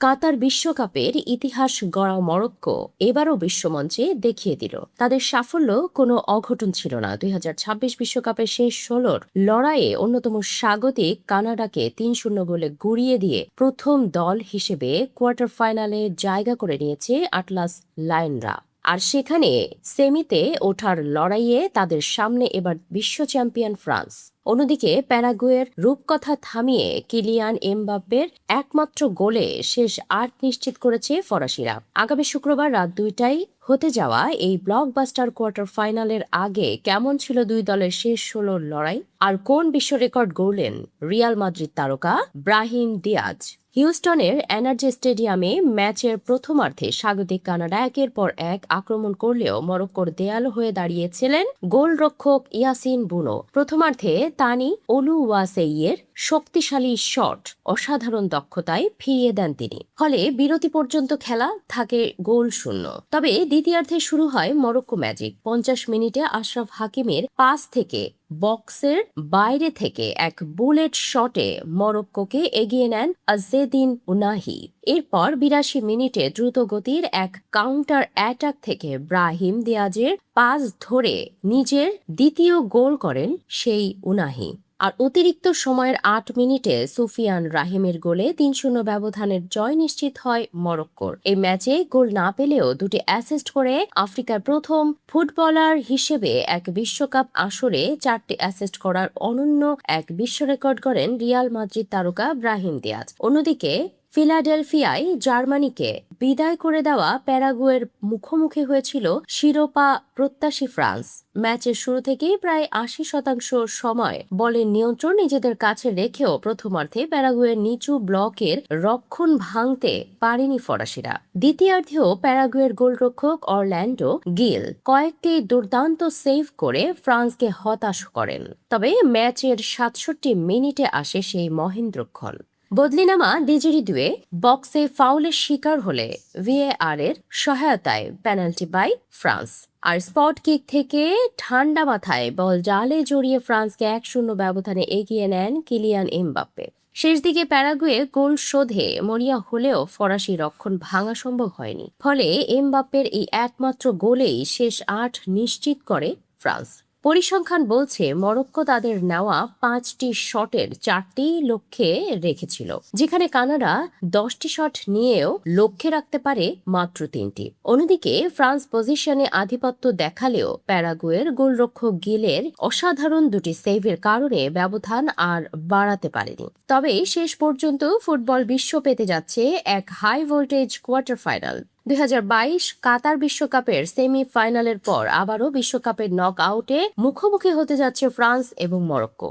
কাতার বিশ্বকাপের ইতিহাস গড়া মরক্কো এবারও বিশ্বমঞ্চে দেখিয়ে দিল তাদের সাফল্য কোনো অঘটন ছিল না। 2026 বিশ্বকাপের শেষ 16 লড়াইয়ে অন্যতম স্বাগতিক কানাডাকে 3-0 গোলে গুড়িয়ে দিয়ে প্রথম দল হিসেবে কোয়ার্টার ফাইনালে জায়গা করে নিয়েছে আটলাস লায়নরা। আর সেখানে সেমিতে ওঠার লড়াইয়ে তাদের সামনে এবার বিশ্ব চ্যাম্পিয়ন ফ্রান্স। অন্যদিকে প্যারাগুয়ের রূপকথা থামিয়ে কিলিয়ান এমবাপ্পের একমাত্র গোলে শেষ 8 নিশ্চিত করেছে ফরাসিরা। আগামী শুক্রবার রাত 2টায় হতে যাওয়া এই ব্লকবাস্টার কোয়ার্টার ফাইনালের আগে কেমন ছিল দুই দলের শেষ 16 লড়াই, আর কোন বিশ্ব রেকর্ড গড়লেন রিয়াল মাদ্রিদ তারকা ব্রাহিম দিয়াজ। হিউস্টনের এনার্জি স্টেডিয়ামে ম্যাচের প্রথমার্ধে স্বাগতিক কানাডা একের পর এক আক্রমণ করলেও মরক্কোর দেয়াল হয়ে দাঁড়িয়েছিলেন গোলরক্ষক ইয়াসিন বুনো। প্রথমার্ধে তানি অলুওয়াসেইয়ের শক্তিশালী শট অসাধারণ দক্ষতায় ফিরিয়ে দেন তিনি, ফলে বিরতি পর্যন্ত খেলা থাকে গোল শূন্য। তবে দ্বিতীয়ার্ধে শুরু হয় মরক্কো ম্যাজিক। 50 মিনিটে আশরাফ হাকিমের পাস থেকে বক্সের বাইরে থেকে এক বুলেট শটে মরক্কোকে এগিয়ে নেন আজেদিন উনাহি। এরপর 82 মিনিটে দ্রুত গতির এক কাউন্টার অ্যাটাক থেকে ব্রাহিম দিয়াজের পাস ধরে নিজের দ্বিতীয় গোল করেন সেই উনাহি। আর অতিরিক্ত সময়ের 8 মিনিটে সুফিয়ান রাহিমের গোলে 3-0 ব্যবধানের জয় নিশ্চিত হয় মরক্কোর। এই ম্যাচে গোল না পেলেও দুটি অ্যাসিস্ট করে আফ্রিকার প্রথম ফুটবলার হিসেবে এক বিশ্বকাপ আসরে 4টি অ্যাসিস্ট করার অনন্য এক বিশ্ব রেকর্ড করেন রিয়াল মাদ্রিদ তারকা ব্রাহিম দিয়াজ। অন্যদিকে ফিলাডেলফিয়ায় জার্মানিকে বিদায় করে দেওয়া প্যারাগুয়ের মুখোমুখি হয়েছিল শিরোপা প্রত্যাশী ফ্রান্স। ম্যাচের শুরু থেকেই প্রায় 80% সময় বলের নিয়ন্ত্রণ নিজেদের কাছে রেখেও প্রথমার্ধে প্যারাগুয়ের নিচু ব্লকের রক্ষণ ভাঙতে পারেনি ফরাসিরা। দ্বিতীয়ার্ধেও প্যারাগুয়ের গোলরক্ষক অরল্যান্ডো গিল কয়েকটি দুর্দান্ত সেভ করে ফ্রান্সকে হতাশ করেন। তবে ম্যাচের 67 মিনিটে আসে সেই মহেন্দ্রক্ষণ। বদলিনামা ডিজিরি দুয়ে বক্সে ফাউলের শিকার হলে ভিএআর এর সহায়তায় পেনাল্টি পায় ফ্রান্স। আর স্পট কিক থেকে ঠান্ডা মাথায় বল জালে জড়িয়ে ফ্রান্সকে 1-0 ব্যবধানে এগিয়ে নেন কিলিয়ান এমবাপ্পে। শেষ দিকে প্যারাগুয়ে গোল শোধে মরিয়া হলেও ফরাসি রক্ষণ ভাঙা সম্ভব হয়নি, ফলে এমবাপ্পের এই একমাত্র গোলেই শেষ 8 নিশ্চিত করে ফ্রান্স। পরিসংখ্যান বলছে মরক্কো তাদের নেওয়া 5টি শটের 4টি লক্ষ্যে রেখেছিল, যেখানে কানাডা 10টি শট নিয়েও লক্ষ্যে রাখতে পারে মাত্র 3টি। অন্যদিকে ফ্রান্স পজিশনে আধিপত্য দেখালেও প্যারাগুয়ের গোলরক্ষক গিলের অসাধারণ দুটি সেভের কারণে ব্যবধান আর বাড়াতে পারেনি। তবে শেষ পর্যন্ত ফুটবল বিশ্ব পেতে যাচ্ছে এক হাই ভোল্টেজ কোয়ার্টার ফাইনাল। 2022 কাতার বিশ্বকাপের সেমিফাইনালের পর আবারও বিশ্বকাপের নক আউটে মুখোমুখি হতে যাচ্ছে ফ্রান্স এবং মরক্কো।